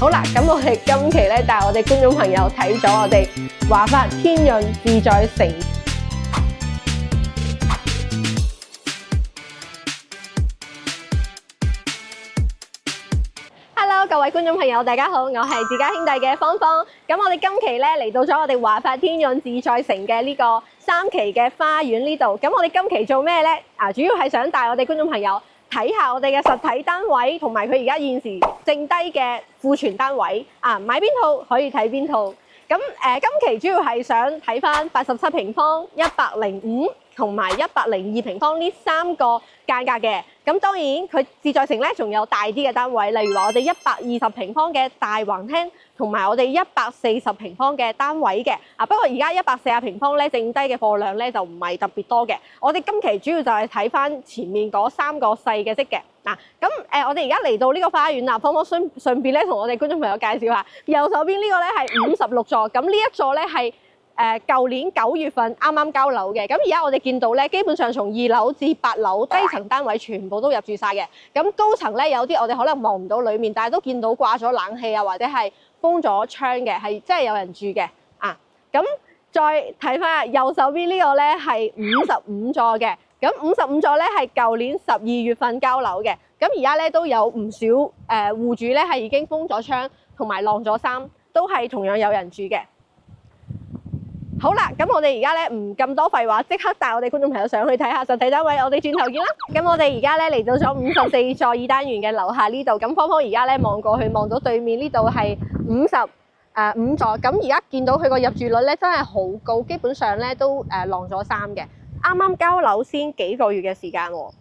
好啦，咁我哋今期咧帶我哋觀眾朋友睇咗我哋華發天潤自在城。Hello， 各位觀眾朋友，大家好，我係自家兄弟嘅芳芳。咁我哋今期咧嚟到咗我哋華發天潤自在城嘅呢個3期嘅花園呢度。咁我哋今期做咩咧？主要係想帶我哋觀眾朋友睇下我哋嘅實體單位，同埋佢而家現時剩低嘅庫存單位。買邊套可以睇邊套。咁今期主要係想睇翻87平方、105同埋102平方呢3個間隔嘅。咁當然佢自在城咧仲有大啲嘅單位，例如話我哋120平方嘅大橫廳，同埋我哋140平方嘅單位嘅。不過而家140平方咧，剩低嘅貨量咧就唔係特別多嘅。我哋今期主要就係睇翻前面嗰3個細嘅啫嘅。我哋而家嚟到呢個花園啦，芳芳順便咧同我哋觀眾朋友介紹下，右手邊呢個咧係56座，咁呢一座咧係舊年9月份啱啱交樓嘅。咁而家我哋見到咧，基本上從2樓至8樓低層單位全部都入住晒嘅。咁高層咧有啲我哋可能望唔到裡面，但係都見到掛咗冷氣啊，或者係封咗窗嘅，係真係有人住嘅。咁再睇翻右手邊呢個咧係55座嘅。咁55座咧係舊年12月份交樓嘅。咁而家咧都有唔少戶主咧係已經封咗窗同埋晾咗衫，都係同樣有人住嘅。好啦，咁我哋而家咧唔咁多廢話，即刻帶我哋觀眾朋友上去睇下實體單位，我哋轉頭見啦。咁我哋而家咧嚟到咗54座2單元嘅樓下呢度，咁芳芳而家咧望過去望到對面呢度係55座，咁而家見到佢個入住率咧真係好高，基本上咧都晾咗衫嘅。啱啱交樓先幾個月嘅時間喎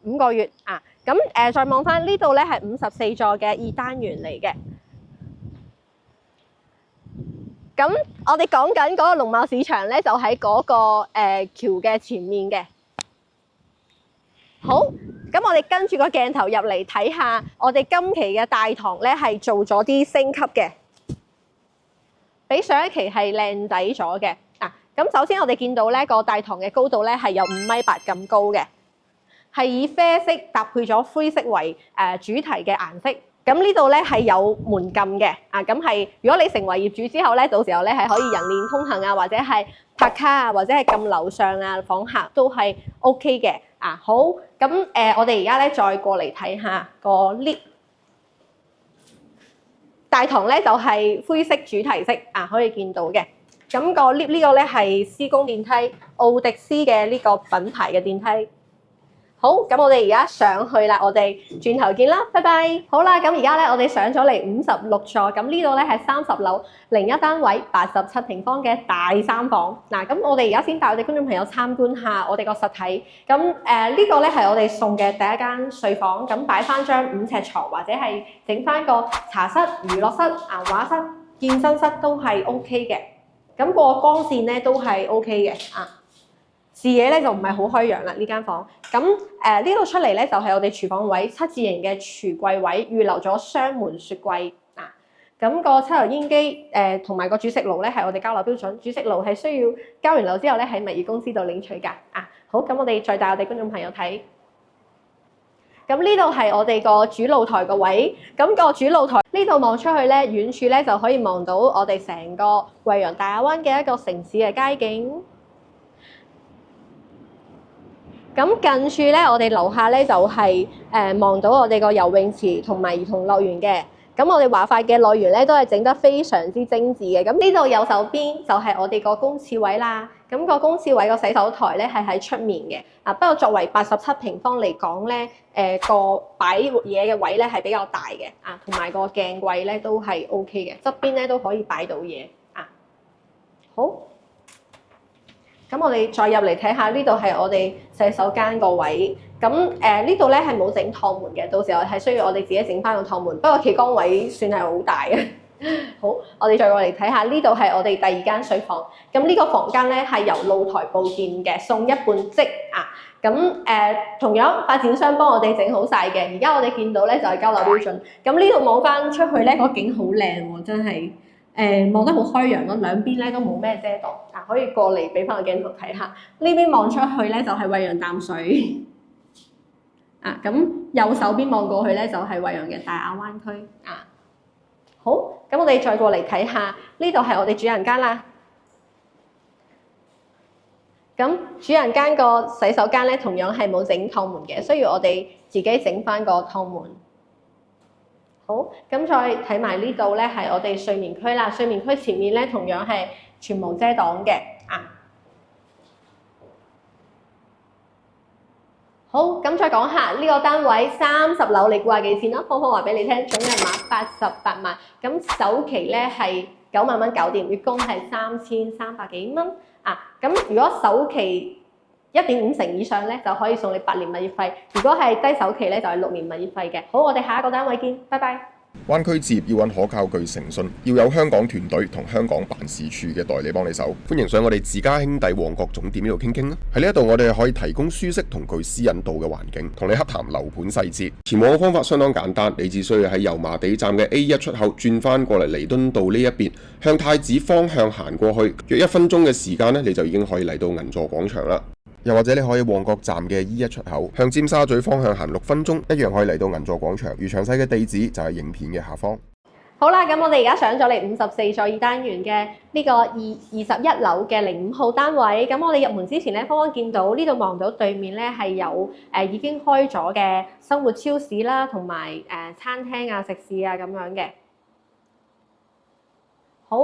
，5個月啊。咁再望翻呢度咧係54座嘅2單元嚟嘅。咁我哋講緊嗰個農貿市場咧，就喺嗰個橋嘅前面嘅。好，咁我哋跟住個鏡頭入嚟睇下，我哋今期嘅大堂咧係做咗啲升級嘅，比上一期係靚仔咗嘅。咁首先我哋見到咧個大堂嘅高度咧係有5.8米咁高嘅，係以啡色搭配咗灰色為主題嘅顏色。咁呢度咧係有門禁嘅，咁係如果你成為業主之後咧，到時候咧係可以人鏈通行啊，或者係拍卡啊，或者係撳樓上啊訪客都係 OK 嘅。好，咁我哋而家咧再過嚟睇下個 lift。大堂咧就係灰色主題色，可以見到嘅。咁個 lift 呢個咧係施工電梯，奧迪斯嘅呢個品牌嘅電梯。好，咁我哋而家上去啦，我哋轉頭見啦，拜拜。好啦，咁而家咧我哋上咗嚟56座，咁呢度咧係30樓01單位87平方嘅大3房。咁我哋而家先帶我哋觀眾朋友參觀下我哋個實體。咁呢個咧係我哋送嘅第一間睡房，咁擺翻張5尺床，或者係整翻個茶室、娛樂室、畫室、健身室都係 OK 嘅。咁個光線咧都係 OK 嘅。視野咧就唔係好開揚啦呢間房。咁呢度出嚟咧就係我哋廚房位，7字形嘅廚櫃位，預留咗雙門雪櫃。咁個抽油煙機同埋個煮食爐咧係我哋交樓標準，煮食爐係需要交完樓之後咧喺物業公司度領取㗎。好，咁我哋再帶我哋觀眾朋友睇。咁呢度係我哋個主露台個位，咁個主露台呢度望出去咧，遠處咧就可以望到我哋成個惠陽大亞灣嘅一個城市嘅街景。咁近處咧，我哋樓下咧就係望到我哋個游泳池同埋兒童樂園嘅。咁我哋華發嘅樂園咧都係整得非常之精緻嘅。咁呢度右手邊就係我哋個公廁位啦。咁個公廁位個洗手台咧係喺出面嘅。不過作為87平方嚟講咧，個擺嘢嘅位咧係比較大嘅。同埋個鏡櫃咧都係 OK 嘅，側邊咧都可以擺到嘢。好。咁我哋再入嚟睇下，呢度係我哋洗手間個位。咁呢度咧係冇整趟門嘅，到時候係需要我哋自己整翻個趟門。不過企缸位算係好大嘅。好，我哋再過嚟睇下，呢度係我哋第2間睡房。咁呢個房間咧係由露台佈建嘅，送一半即。同樣發展商幫我哋整好晒嘅。而家我哋見到咧就係交樓標準。咁呢度望翻出去咧，個景好靚喎，真係。望得好開揚咯，兩邊咧都冇咩遮擋。可以過嚟俾翻個鏡頭睇下。呢邊望出去咧就係惠陽淡水。咁右手邊望過去咧就係惠陽嘅大亞灣區。好，咁我哋再過嚟睇下，呢度係我哋主人間啦。咁主人間個洗手間咧，同樣係冇整趟門嘅，需要我哋自己整翻個趟門。好，咁再睇埋呢度咧，係我哋睡眠區啦。睡眠區前面咧，同樣係全無遮擋嘅啊。好，咁再講下呢個單位30樓，你估下幾錢啦？芳芳話俾你聽，總銀碼88萬，咁首期咧係9萬蚊搞掂，月供係3300幾蚊啊。咁如果首期1.5成以上咧，就可以送你8年物業費；如果係低首期咧，就係6年物業費嘅。好，我哋下一個單位見，拜拜。灣區置業要揾可靠、具誠信，要有香港團隊同香港辦事處嘅代理幫你手。歡迎上我哋自家兄弟旺角總店呢度傾傾啦。喺呢一度我哋可以提供舒適同具私隱度嘅環境，同你洽談樓盤細節。前往嘅方法相當簡單，你只需要喺油麻地站嘅 A1 出口轉翻過嚟彌敦道呢一邊，向太子方向行過去，約1分鐘嘅時間呢，你就已經可以嚟到銀座廣場啦。又或者你可以旺角站嘅 E1 出口向尖沙咀方向行6分鐘，一樣可以嚟到銀座廣場。詳細嘅地址就係影片嘅下方。好啦，咁我哋而家上咗嚟54座2單元嘅呢個21樓嘅05號單位。咁我哋入門之前咧，芳芳見到呢度望到對面咧係有已經開咗嘅生活超市啦，同埋餐廳啊、食肆啊咁樣嘅。好，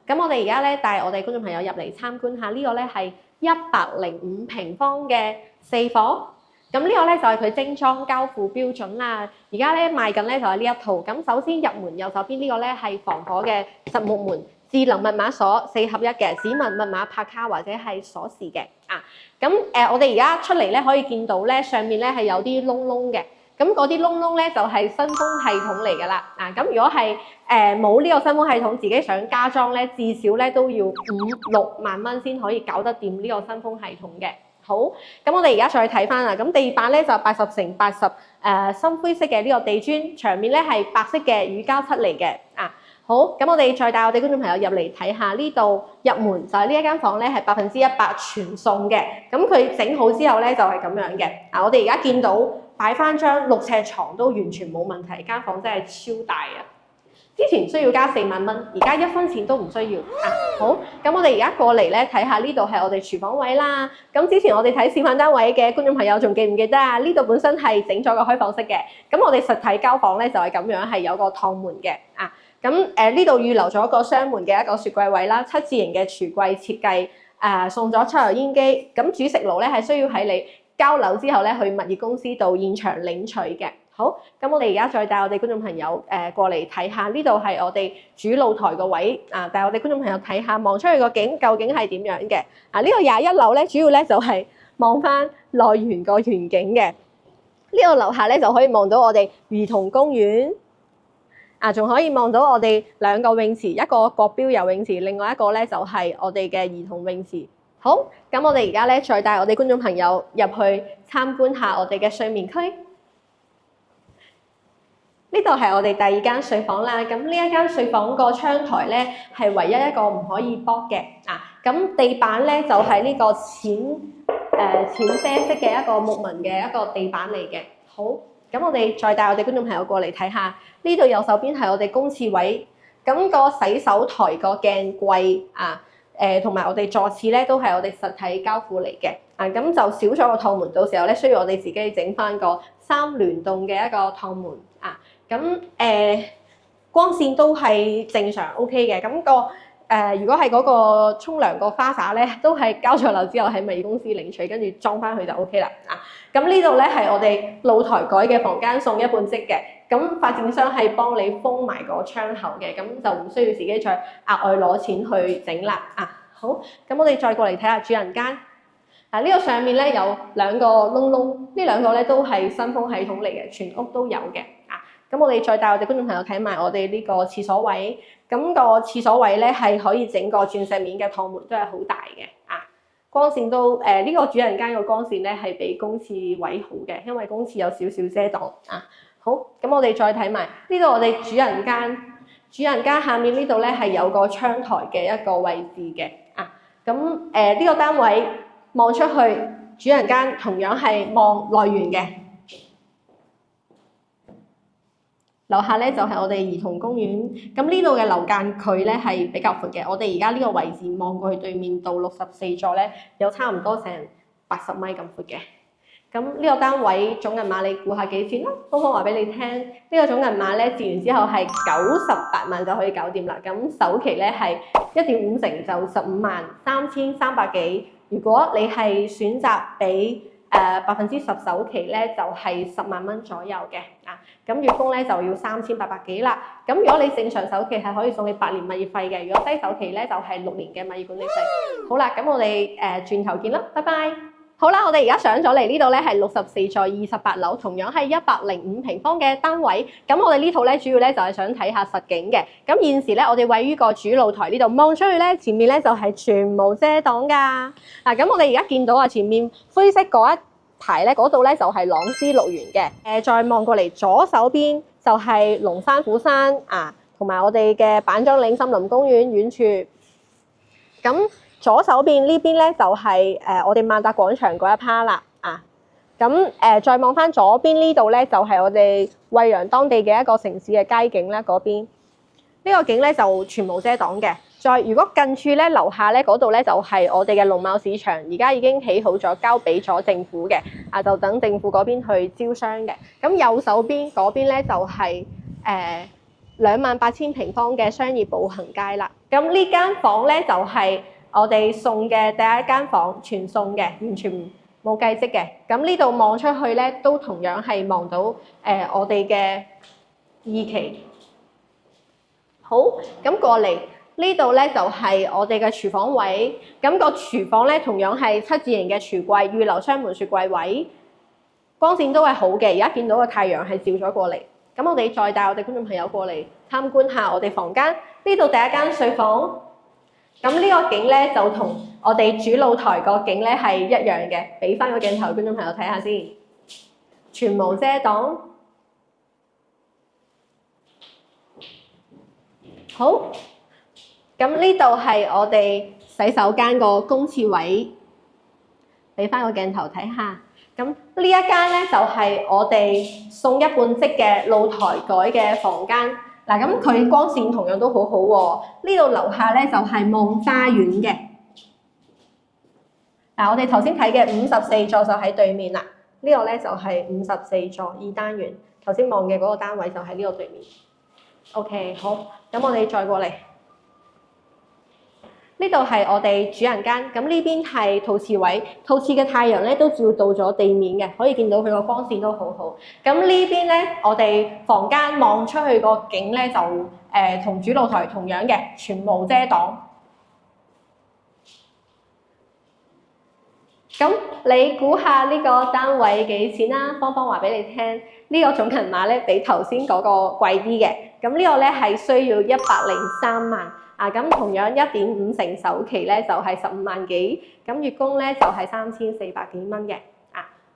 咁我哋而家咧帶我哋觀眾朋友入嚟參觀下，呢個咧係105平方嘅4房。咁呢個咧就係佢精裝交付標準啦。而家咧賣緊咧就係呢一套。咁首先入門右手邊呢個咧係防火嘅實木門，智能密碼鎖4合1嘅，指紋、密碼、拍卡或者係鎖匙嘅啊。咁我哋而家出嚟咧可以見到咧上面咧係有啲窿窿嘅。咁嗰啲窿窿咧就係新風系統嚟㗎啦。啊，咁如果係冇呢個新風系統，自己想加裝咧，至少咧都要5-6萬蚊先可以搞得掂呢個新風系統嘅。好，咁我哋而家再睇翻啦。咁地板咧就80×80深灰色嘅呢個地磚，牆面咧係白色嘅乳膠漆嚟嘅。啊，好，咁我哋再帶我哋觀眾朋友入嚟睇下呢度入門就係呢一間房咧係100%全送嘅。咁佢整好之後咧就係咁樣嘅。啊，我哋而家見到擺翻張6尺床都完全冇問題，間房真係超大啊！之前需要加4萬蚊，而家1分錢都唔需要啊！好，咁我哋而家過嚟咧睇下呢度係我哋廚房位啦。咁之前我哋睇示範單位嘅觀眾朋友仲記唔記得啊？呢度本身係整咗個開放式嘅，咁我哋實體交房咧就係咁樣，係有個趟門嘅啊。咁呢度預留咗個雙門嘅一個雪櫃位啦，7字形嘅櫥櫃設計，送咗抽油煙機。咁煮食爐咧係需要喺你交樓之後咧去物業公司度現場領取嘅。好，咁我哋而家再帶我哋觀眾朋友過嚟睇下，呢度係我哋主露台個位啊，帶我哋觀眾朋友睇下望出去個景究竟係點樣嘅啊？呢個21樓咧，主要咧就係望翻內園個園景嘅。呢度樓下咧就可以望到我哋兒童公園啊，仲可以望到我哋2個泳池，一個國標游泳池，另外一個咧就係我哋嘅兒童泳池。好，咁我哋而家咧再帶我哋觀眾朋友入去參觀下我哋嘅睡眠區。呢度係我哋第2間睡房啦。咁呢一間睡房個窗台咧係唯一一個唔可以剝嘅啊。咁地板咧就係呢個淺啡色嘅一個木紋嘅一個地板嚟嘅。好，咁我哋再帶我哋觀眾朋友過嚟睇下，呢度右手邊係我哋公廁位。咁個洗手台個鏡櫃啊，同埋我哋座廁咧都係我哋實體交付嚟嘅。啊，咁就少咗個趟門，到時候咧需要我哋自己整翻個3聯動嘅一個趟門啊。咁光線都係正常 OK 嘅。咁如果係嗰個沖涼個花灑咧，都係交咗樓之後喺物業公司領取，跟住裝翻去就 OK 啦。啊，咁呢度咧係我哋露台改嘅房間，送一半即嘅。咁發展商係幫你封埋個窗口嘅，咁就唔需要自己再額外攞錢去整啦。啊，好，咁我哋再過嚟睇下主人間。啊，呢個上面咧有2個窿窿，呢2個咧都係新風系統嚟嘅，全屋都有嘅。啊，咁我哋再帶我哋觀眾朋友睇埋我哋呢個廁所位。咁個廁所位咧係可以整個鑽石面嘅趟門，都係好大嘅。啊，光線都呢個主人間個光線咧係比公廁位好嘅，因為公廁有少少遮擋。啊，好，咁我哋再睇埋呢度我哋主人間下面呢度咧係有個窗台嘅一個位置嘅。啊，咁呢個單位望出去，主人間同樣係望內園嘅。樓下咧就係我哋兒童公園。咁呢度嘅樓間距咧係比較闊嘅。我哋而家呢個位置望過去對面到64座咧，有差唔多成80米咁闊嘅。咁呢個單位總銀碼你估下幾錢啦？芳芳話俾你聽，呢個總銀碼咧折完之後係98萬就可以搞掂啦。咁首期咧係1.5成就153300幾。如果你係選擇俾10%首期咧，就係10萬蚊左右嘅咁月供咧就要3800幾啦。咁如果你正常首期係可以送你8年物業費嘅，如果低首期咧就係6年嘅物業管理費。好啦，咁我哋轉頭見啦，拜拜。好啦，我哋而家上咗嚟呢度咧係64座28樓，同樣係105平方嘅單位。咁我哋呢套咧主要咧就係想睇下實景嘅。咁現時咧我哋位於個主露台呢度，望出去咧前面咧就係全無遮擋㗎。咁我哋而家見到前面灰色嗰一排咧嗰度咧就係朗詩綠園嘅。再望過嚟左手邊就係龍山虎山同埋我哋嘅板樟嶺森林公園遠處。咁左手邊呢邊咧就係我哋萬達廣場嗰一 part 啦再望翻左邊呢度咧就係我哋惠陽當地嘅一個城市嘅街景咧，嗰邊呢個景咧就全無遮擋嘅。再如果近處咧樓下咧嗰度咧就係我哋嘅農貿市場，而家已經起好咗，交俾咗政府嘅就等政府嗰邊去招商嘅。咁右手邊嗰邊咧就係28000平方嘅商業步行街啦。咁呢間房咧就係我哋送嘅第一間房，全送嘅，完全冇計積嘅。咁呢度望出去咧，都同樣係望到我哋嘅2期。好，咁過嚟呢度咧就係我哋嘅廚房位。咁個廚房咧同樣係7字形嘅櫥櫃，預留雙門雪櫃位，光線都係好嘅。而家見到個太陽係照咗過嚟。咁我哋再帶我哋觀眾朋友過嚟參觀下我哋房間。呢度第一間睡房。咁呢個景咧就同我哋主露台個景咧係一樣嘅，俾翻個鏡頭觀眾朋友睇下先，全無遮擋。好，咁呢度係我哋洗手間個公廁位，俾翻個鏡頭睇下。咁呢一間咧就係我哋送一半積嘅露台改嘅房間。咁佢光線同樣都好好喎。呢度樓下咧就係望花園嘅。我哋頭先睇嘅54座就喺對面啦。呢個咧就係54座2單元。頭先望嘅嗰個單位就喺呢個對面。OK， 好，咁我哋再過嚟。呢度係我哋主人間，咁呢邊係陶瓷位，陶瓷嘅太陽咧都照到咗地面嘅，可以見到佢個光線都好好。咁呢邊咧，我哋房間望出去個景咧就同主露台同樣嘅，全無遮擋。咁你估下呢個單位幾錢啦？芳芳話俾你聽，呢個總銀碼咧比頭先嗰個貴啲嘅。咁呢個咧係需要103萬。咁同樣1.5成首期咧就係15萬幾，咁月供咧就係3400幾蚊嘅。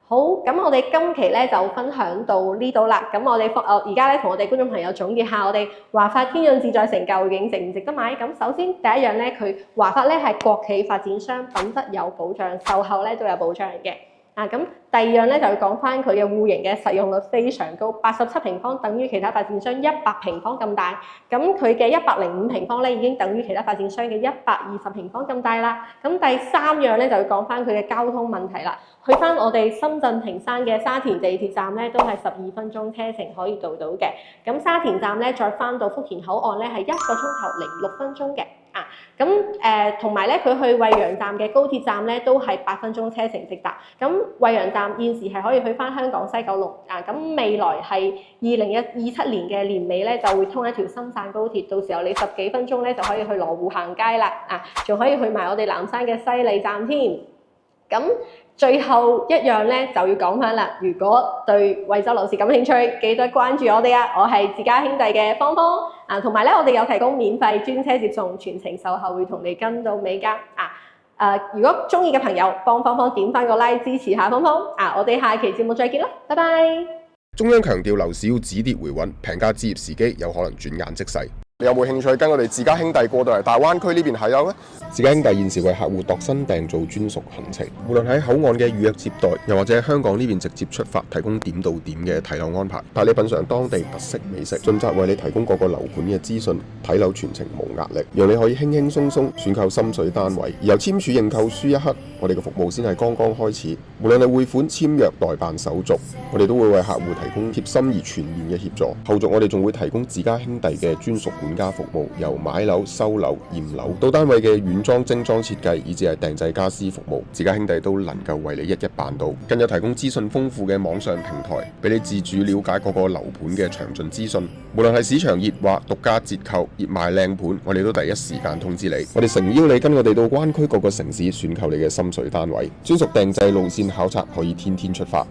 好，咁我哋今期咧就分享到呢度啦。咁我哋而家咧同我哋觀眾朋友總結下，我哋華發天潤自在城究竟值唔值得買？咁首先第一樣咧，佢華發咧係國企發展商，品質有保障，售後咧都有保障嘅。咁第二樣咧就要講翻佢嘅戶型嘅實用率非常高，87平方等於其他發展商100平方咁大，咁佢嘅105平方咧已經等於其他發展商嘅120平方咁大啦。咁第三樣咧就要講翻佢嘅交通問題啦。去翻我哋深圳坪山嘅沙田地鐵站咧，都係12分鐘車程可以到嘅。咁沙田站咧再翻到福田口岸咧係1個鐘頭06分鐘嘅。同埋咧，佢去惠陽站嘅高鐵站咧，都係8分鐘車程直達。咁惠陽站現時係可以去翻香港西九龍咁未來係2027年嘅年尾咧，就會通一條深汕高鐵，到時候你10幾分鐘咧就可以去羅湖行街啦。仲可以去埋我哋南山嘅西利站添。咁最後一樣咧就要講翻啦，如果對惠州樓市感興趣，記得關注我哋啊！我係自家兄弟嘅芳芳同埋咧我哋有提供免費專車接送，全程售後會同你跟到尾㗎。如果中意嘅朋友，幫芳芳點翻個 like 支持下芳芳。我哋下期節目再見啦，拜拜。中央強調樓市要止跌回穩，平價置業時機有可能轉眼即逝。你有冇興趣跟我哋自家兄弟過到嚟大灣區呢邊睇樓呢？自家兄弟現時為客戶度身訂造專屬行程，無論喺口岸嘅預約接待，又或者喺香港呢邊直接出發，提供點到點嘅睇樓安排，帶你品嚐當地特色美食，盡責為你提供各個樓盤嘅資訊，睇樓全程無壓力，讓你可以輕輕鬆鬆選購心水單位。而由簽署認購書一刻，我哋嘅服務先係剛剛開始。無論係匯款、簽約、代辦手續，我哋都會為客戶提供貼心而全面嘅協助。後續我哋仲會提供自家兄弟嘅專屬管家服務，由買樓、收樓、驗樓到單位嘅軟裝精裝設計，以至係訂製家私服務，自家兄弟都能夠為你一一辦到。更有提供資訊豐富嘅網上平台，俾你自主了解各個樓盤嘅詳盡資訊。無論係市場熱話、獨家折扣、熱賣靚盤，我哋都第一時間通知你。我哋誠邀你跟我哋到灣區各個城市選購你嘅心水單位，專屬訂製路線考察可以天天出發。